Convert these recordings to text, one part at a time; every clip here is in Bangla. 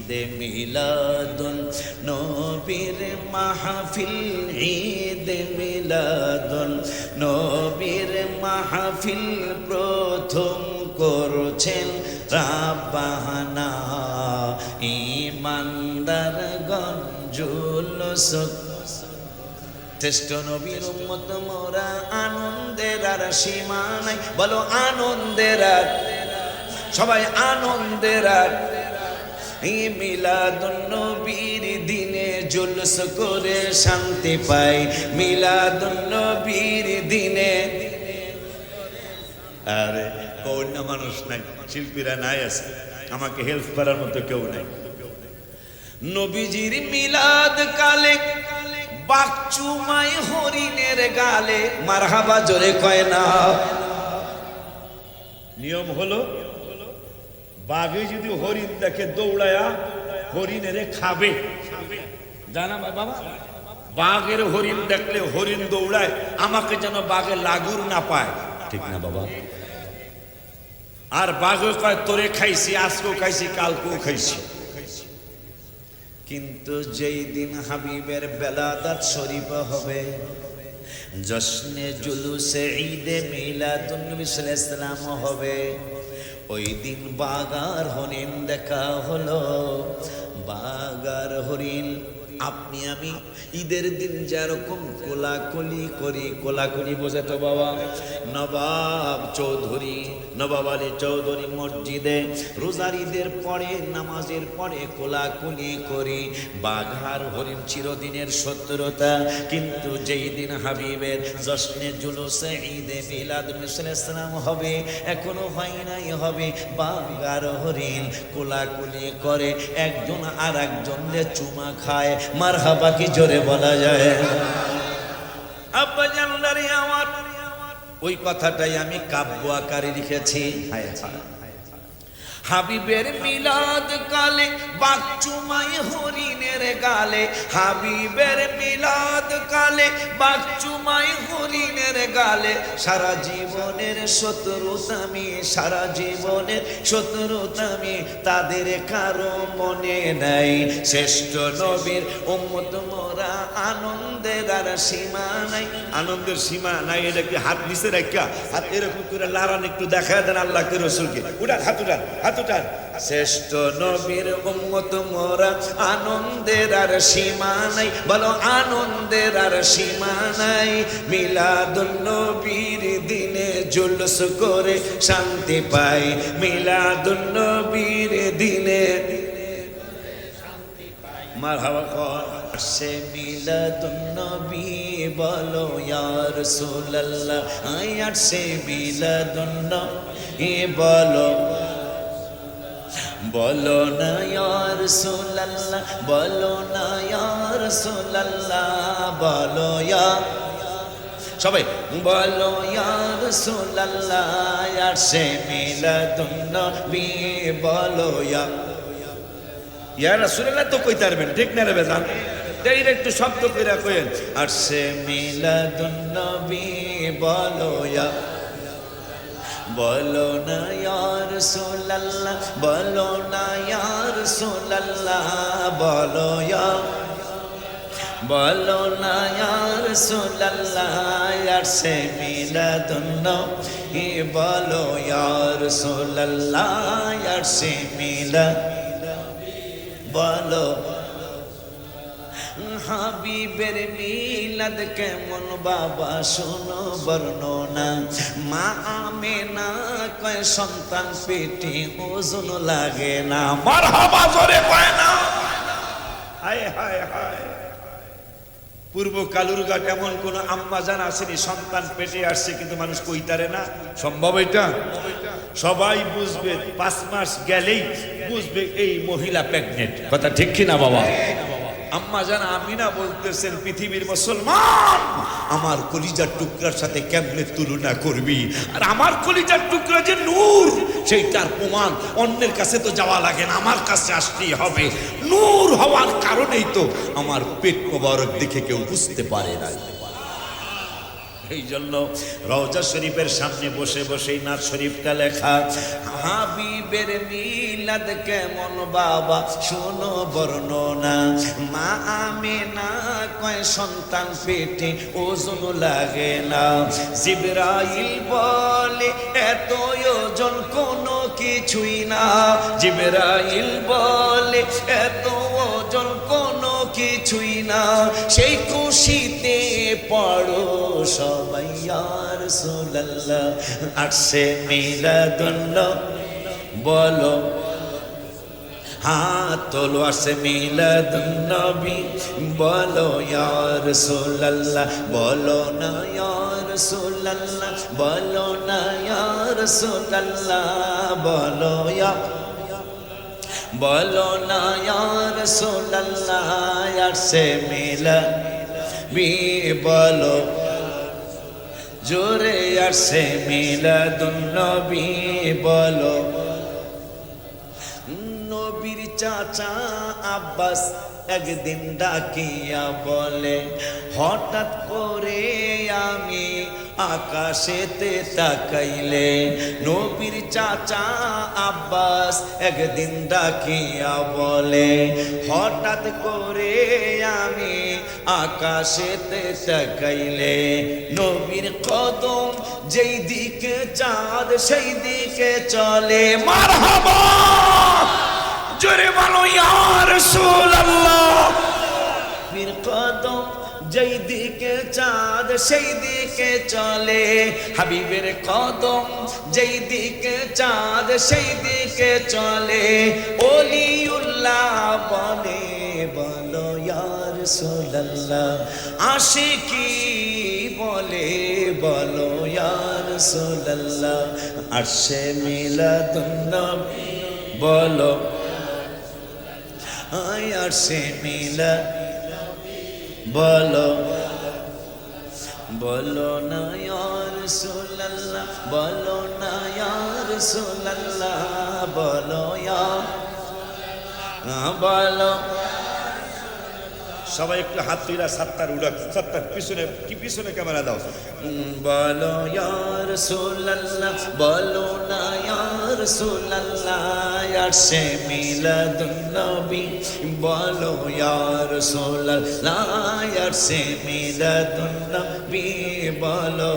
ঈদে মিলাদুন নবীর মাহফিল, ঈদে মিলাদুন নবীর মাহফিল প্রথম করছেন রাব্বানা। ঈমানদারগণ জুলুস, শ্রেষ্ঠ নবীর উম্মত মোরা, আনন্দের আর সীমা নাই। বলো আনন্দের আর, সবাই আনন্দের আর। এই মিলাদুন নবীর দিনে জুলুস করে শান্তি পাই, মিলাদুন নবীর দিনে। আরে কন্যা মানুষ নাই, শিল্পীরা নাই, আছে আমাকে হেল্প করার মতো কেউ নাই। নবীজির মিলাদ কালে বাকচুমাই হরিণের গালে, মারহাবা জোরে কয় না। নিয়ম হলো বাঘে যদি হরিণ দেখে দৌড়ায়া হরিণের খাবে, জানা বাবা? বাঘের হরিণ দেখলে হরিণ দৌড়ায়, আমাকে যেন বাঘে লাগুর না পায়, ঠিক না বাবা? আর বাঘে কয় তোরে খাইছি, আজকেও খাইছি, কালকেও খাইছি। কিন্তু যেই দিন হাবিবের বেলাদাত শরীফ হবে, জশ্নে জুলুসে ঈদে মিলাদুন নবী সাল্লাল্লাহু আলাইহি ওয়াসাল্লাম হবে, ওই দিন বাগার হরিণ দেখা হলো। বাগার হরিণ আপনি আমি ঈদের দিন যেরকম কোলাকুলি করি, কোলাকুলি বোঝে তো বাবা? নবাব চৌধুরী, নবাব আলী চৌধুরী মসজিদে রোজার ঈদের পরে, নামাজের পরে কোলাকুলি করি। বাঘার হরিণ চিরদিনের শত্রুতা, কিন্তু যেই দিন হাবিবের জশ্নে জুলুসে ঈদে মিলাদুন নবী সাল্লাল্লাহু আলাইহি ওয়াসাল্লাম হবে, এখনো হয় নাই, হবে। বাঘার হরিণ কোলাকুলি করে, একজন আর একজনের চুমা খায়, মারহাবা কি জোরে বলা যায়? আব্বা জানলারে আমার, ওই কথাটাই আমি কাব্য আকারে লিখেছি। হাবিবের মিলাদ কালে বাকচুমাই হরিণের গালে, হাবিবের মিলাদ কালে বাকচুমাই হরিণের গালে। সারা জীবনের শত্রুতামি, সারা জীবনের শত্রুতামি তাদের কারো মনে নাই। শ্রেষ্ঠ নবীর উম্মত মোরা, আনন্দের আর সীমা নাই। আনন্দের সীমা নাই, এটা কি হাত নিচে রাখা, হাত এরকম করে লারান, একটু দেখা দেন আল্লাহকে রসুলকে, উঠান হাত, উঠান হাত, উঠান। শ্রেষ্ঠ নবীর উম্মত মোরা, আনন্দের আর সীমা নাই। বলো আনন্দের আর সীমা নাই। মিলাদুন নবীর দিনে জুলুস করে শান্তি পাই, মিলাদুন নবীর দিনে মারহাবা কর। সে মিলাদুন নবী বলো ইয়া রাসূলুল্লাহ, আয়াত সে মিলাদুন নবী বলো, বলো না ইয়া রাসূলুল্লাহ, বলো না ইয়া রাসূলুল্লাহ, বলো ইয়া, সবাই বলো ইয়া রাসূলুল্লাহ, আরশে মিলাদুন নবী বলো ইয়া রাসূলুল্লাহ। তো কইতে পারবেন, ঠিক না রে বেজান? এইটা একটু শব্দ কইরা কইেন, আরশে মিলাদুন নবী বলো ইয়া, বলো না ইয়া রাসূলুল্লাহ, বলো না ইয়া রাসূলুল্লাহ, বলো ইয়া, বলো না ইয়া রাসূলুল্লাহ, আরশে মিলাদুন নবী বলো ইয়া রাসূলুল্লাহ, আরশে মিলাদ বলো। হাবিবের মিলাদ কেমন বাবা শোনো বর্ণনা। মা আমেনা কয় সন্তান পেটে ওজন লাগে না, মারহাবা জোরে কয় না। হায় হায় হায়, পূর্ব কালুরঘাট এমন কোন আম্মা জান আসেনি সন্তান পেটে আসছে কিন্তু মানুষ কইতারে না? সম্ভব এটা? সবাই বুঝবে 5 মাস গেলেই বুঝবে এই মহিলা প্রেগনেন্ট, কথা ঠিক কিনা বাবা? আম্মা জান আমিনা বলতেছেন, পৃথিবীর মুসলমান আমার কলিজার টুকরার সাথে কেমনে তুলনা করবি? আর আমার কলিজার টুকরা যে নূর, সেইটার প্রমাণ অন্যের কাছে তো যাওয়া লাগে না, আমার কাছে আসতেই হবে। নূর হওয়ার কারণেই তো আমার পেট মোবারক দেখে কেউ বুঝতে পারে না। এই জন্য রওজা শরীফের সামনে বসে বসেই নাত শরীফটা লেখা, হাবিবের মিলাদ কেমন বাবা শোনো বর্ণনা। মা আমিনা কয় সন্তান পেটে ওজন লাগে না। জিবরাইল বলে এত ওজন কোনো কিছুই না। জিবরাইল বলে এত ওজন কোনো কিছুই না। সেই খুশিতে পড়ো সবাই ইয়া রাসূলুল্লাহ। আসছে মিলাদুন্নবী বলো, হাত তোলো। আসছে মিলাদুন্নবী বলো ইয়া রাসূলুল্লাহ। বলো না ইয়া রাসূলুল্লাহ, বলো না ইয়া রাসূলুল্লাহ, বলো ইয়া, বলো না ইয়া রাসূলুল্লাহ। আসছে মিলাদুন্নবী বলো জোরে, আসছে মিলাদুন্নবী বলো। নবীর চাচা আব্বাস একদিন ডাকিয়া বলে, হঠাৎ করে আমি আকাশেতে তাকাইলে। নবীর চাচা আব্বাস একদিন ডাকিয়া বলে, হঠাৎ করে আমি আকাশেতে তাকাইলে। নবীর কদম যেই দিকে চাঁদ সেই দিকে চলে। মারহাবা জোরে বলো ইয়া রাসূলুল্লাহ। নবীর কদম যেই দিকে চাঁদ সেই দিকে চলে। হাবিবের কদম যেই দিকে চাঁদ সেই দিকে চলে। ওলিউল্লাহ বলে, বলো ইয়া রাসূলুল্লাহ। আশিকি বলে, বলো ইয়া রাসূলুল্লাহ। আসছে মিলাদুন্নবী বলো, আসছে মিলাদুন্নবী বলো, বলো না ইয়া রাসূলুল্লাহ, বলো না ইয়া রাসূলুল্লাহ, বলো ইয়া, বলো। সবাই একটু হাত তুইলা সাতটার উড়া, সাতটার পিছনে কি পিছনে ক্যামেরা দাও। বলো ইয়া রাসূলুল্লাহ, বলো না ইয়া রাসূলুল্লাহ। আসছে মিলাদুন্নবী বলো ইয়া রাসূলুল্লাহ। আসছে মিলাদুন্নবী বলো।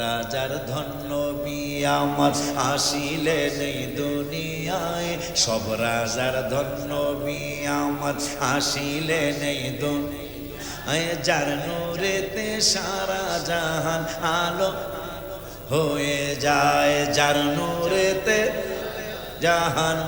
রাজার ধন্য বিয়া আমার আসিলেন এই দুনিয়ায়। সব রাজার ধন্য বিয়া আমার আসিলেন এই দুনিয়ায়। যার নূরেতে সারা জাহান আলো হয়ে যায়। যার নূরেতে জাহান,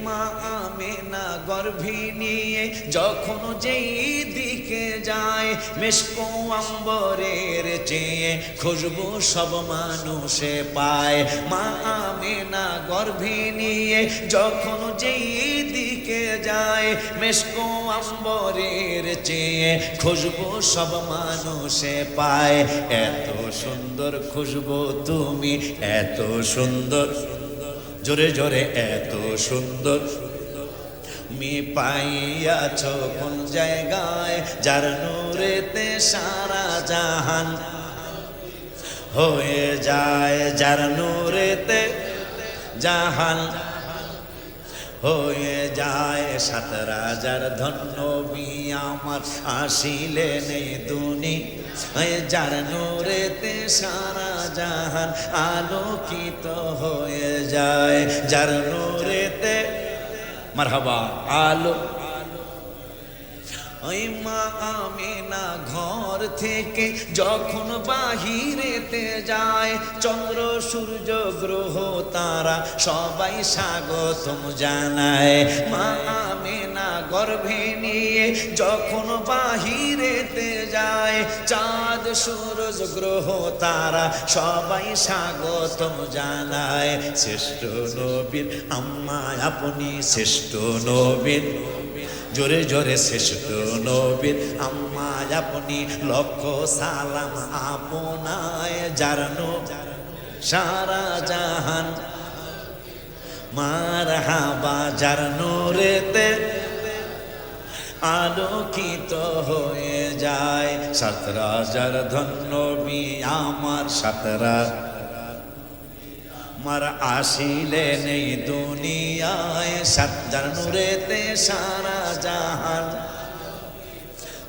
মা আমিনা গর্ভে নিয়ে যখন যেই দিকে যায়। মেশকো আম্বরের চেয়ে খুশবু সব মানুষে পায়। মা আমিনা গর্ভে নিয়ে যখন যেই দিকে যায়। মেশকো আম্বরের চেয়ে খুশবু সব মানুষে পায়। এত সুন্দর খুশবু তুমি, এত সুন্দর, জোরে জোরে এত সুন্দর মি পাইয়াছ কোন জায়গায়। যার নূরেতে সারা জাহান হয়ে যায়। যার নূরেতে জাহান হয়ে যায়। সাত রাজার ধন্য বিয়া আমার আসিলেন এই দুনিয়ায়। যার নূরেতে সারা জাহান আলোকিত হয়ে যায়। যার নূরেতে মারহাবা আলো। ওই মা আমিনা ঘর থেকে যখন বাহিরেতে যায়। চন্দ্র সূর্য গ্রহ তারা সবাই স্বাগতম জানায়। মা আমিনা গর্ভে নিয়ে যখন বাহিরেতে যায়। চাঁদ সূরজ গ্রহ তারা সবাই স্বাগতম জানায়। শ্রেষ্ঠ নবীর আম্মা আপনি, শ্রেষ্ঠ নবীর, জোরে জোরে শ্রেষ্ঠ নবীর আম্মা আপনি। লক্ষ সালাম আপনায়। যার সারা জাহান মারহাবা। যার নূরেতে আলোকিত হয়ে যায়। 17,000 ধন্য নবী আমার 17 মার আসিলেন এই দুনিয়ায়, 7,000 নূরেতে সারা জাহান,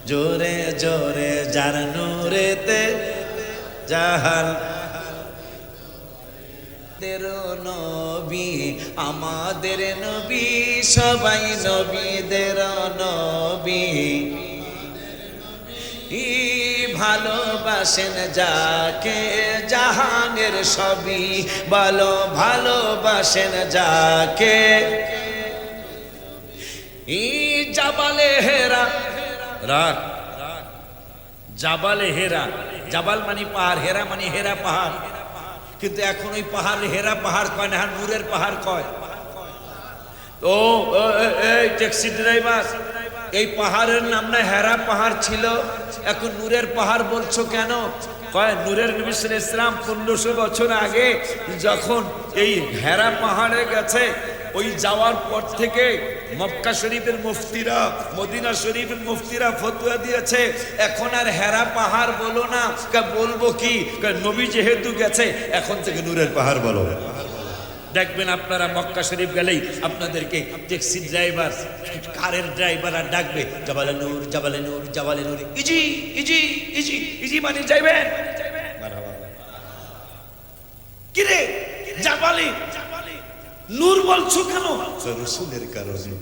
জোরে জোরে যার নূরেতে জাহান। নবী আমাদের নবী, সবাই নবীদের নবী, ভালোবাসেন যাকে জাহানের সবই, ভালোবাসেন যাকে। জাবালে হেরা, রাগ জাবালে হেরা, জাবাল মানে পাহাড়, হেরা মানে হেরা পাহাড়, কিন্তু এখন ওই পাহাড় হেরা পাহাড় কয় না, নূরের পাহাড় কয়। ও এই ট্যাক্সি ড্রাইভার, এই পাহাড়ের নাম না হেরা পাহাড় ছিল, এখন নূরের পাহাড় বলছো কেন? কয় নূরের নবী সাল্লাল্লাহু আলাইহি ওয়াসাল্লাম 1500 বছর আগে যখন এই হেরা পাহাড়ে গেছে, ওই যাওয়ার পর থেকে মক্কা শরীফের মুফতিরা, মদিনা শরীফের মুফতিরা ফতোয়া দিয়েছে এখন আর হেরা পাহাড় বলো না। বলবো কি? নবী যেহেতু গেছে এখন থেকে নূরের পাহাড় বলো। দেখবেন আপনারা মক্কা শরীফ গেলেই আপনাদেরকে ট্যাক্সি ড্রাইভার, কারের ড্রাইভার আর ডাকবে জাবালে নূর, জাবালে নূর, জাবালে নূর, ইজি ইজি ইজি ইজি মানে যাইবেন। কিরে জাবালে নূর বলছো কেন? রাসূলের কারণে।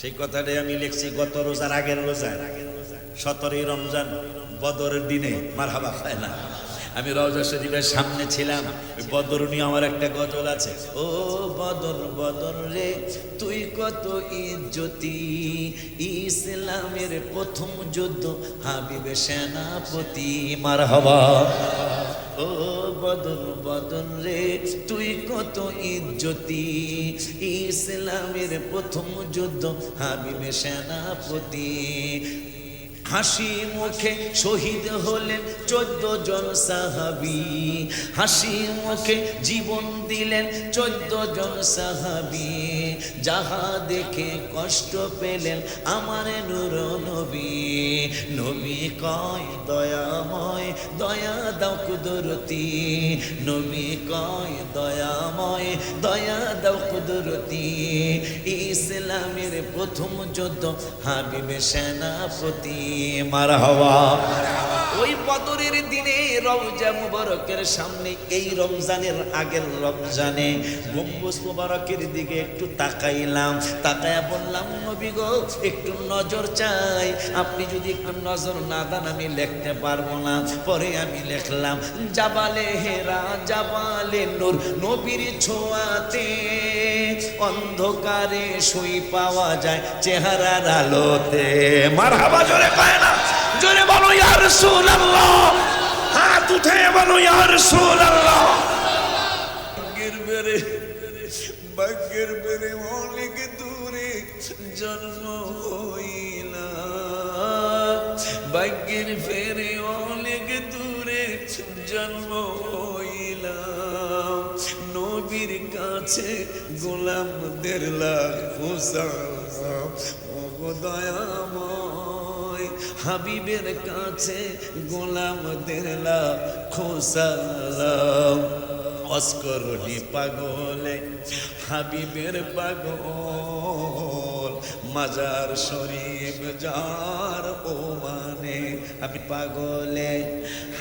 সেই কথাটাই আমি লিখছি গত রোজার আগের রোজায়, 17ই রমজান বদরের দিনে। মারহাবা হয় না, আমি রওজা শরীফের সামনে ছিলাম, ওই বদর নিয়ে আমার একটা গজল আছে। ও বদর বদর রে তুই কত ইজ্জতি, ইসলামের প্রথম যুদ্ধ হাবিবে সেনাপতি। মারহাবা। ও বদর বদর রে তুই কত ইজ্জতি, ইসলামের প্রথম যুদ্ধ হাবিবে সেনাপতি। হাসি মুখে শহীদ হলেন 14 জন সাহাবী, হাসি মুখে জীবন দিলেন 14 জন সাহাবী। যাহা দেখে কষ্ট পেলেন আমার নূর নবী, নবী কয় দয়াময় দয়া দাও কুদরতি, নবী কয় দয়াময় দয়া দাও কুদরতি। ইসলামের প্রথম যুদ্ধ হাবিবে সেনাপতি। মারহাবা। ওই বদরের দিনে রওজা মুবারকের সামনে, এই রমজানের আগের রমজানে গম্বুজ মুবারকের দিকে একটু তাকাইলাম, তাকায়া বললাম নবী গো একটু নজর চাই, আপনি যদি একটু নজর না দেন আমি লিখতে পারবো না। পরে আমি লিখলাম জাবালে হেরা, জাবালে নূর, নবীর ছোঁয়াতে অন্ধকারে সই পাওয়া যায় চেহারার আলোতে। মারহাবা। জোরে পায় না, জোরে বলো ইয়া রাসূলুল্লাহ, হাত উঠে বলো ইয়া রাসূলুল্লাহ। ভাগ্যের বেড়ে অনেক দূরে জন্ম হইলাম, ভাগ্যের ফেরে অনেক দূরে জন্ম হইলাম। নবীর কাছে গোলামদের লাখো সালাম, ও দয়াময় হাবিবের কাছে গোলামদের লাখো সালাম। অস্করণী পাগলে হাবিবের পাগল, মাজার শরীফ যার ও মানে। আমি পাগলে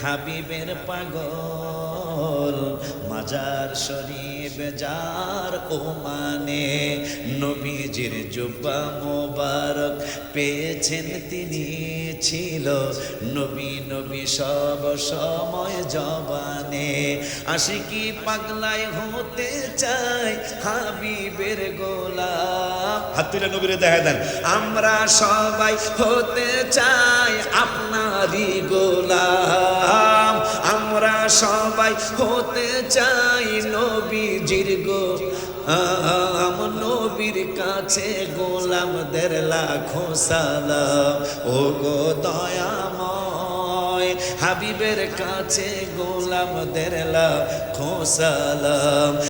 হাবিবের পাগল, মাজার শরীফ যার ও মানে। নবীজির জুব্বা মোবারক পেয়েছেন তিনি, ছিল নবী নবী সব সময় জবানে। আশিকি পাগলাই হতে চাই হাবিবের গোলাম। হাত তুলে নবীরে দেখা দেন। আমরা সবাই হতে চাই আপনারই গোলাম, আমরা সবাই হতে চাই নবীজির গোলাম। নবীর কাছে গোলামদের লাখো সালাম, ও গো দয়াময় হাবিবের কাছে গোলামদের লাখো সালাম।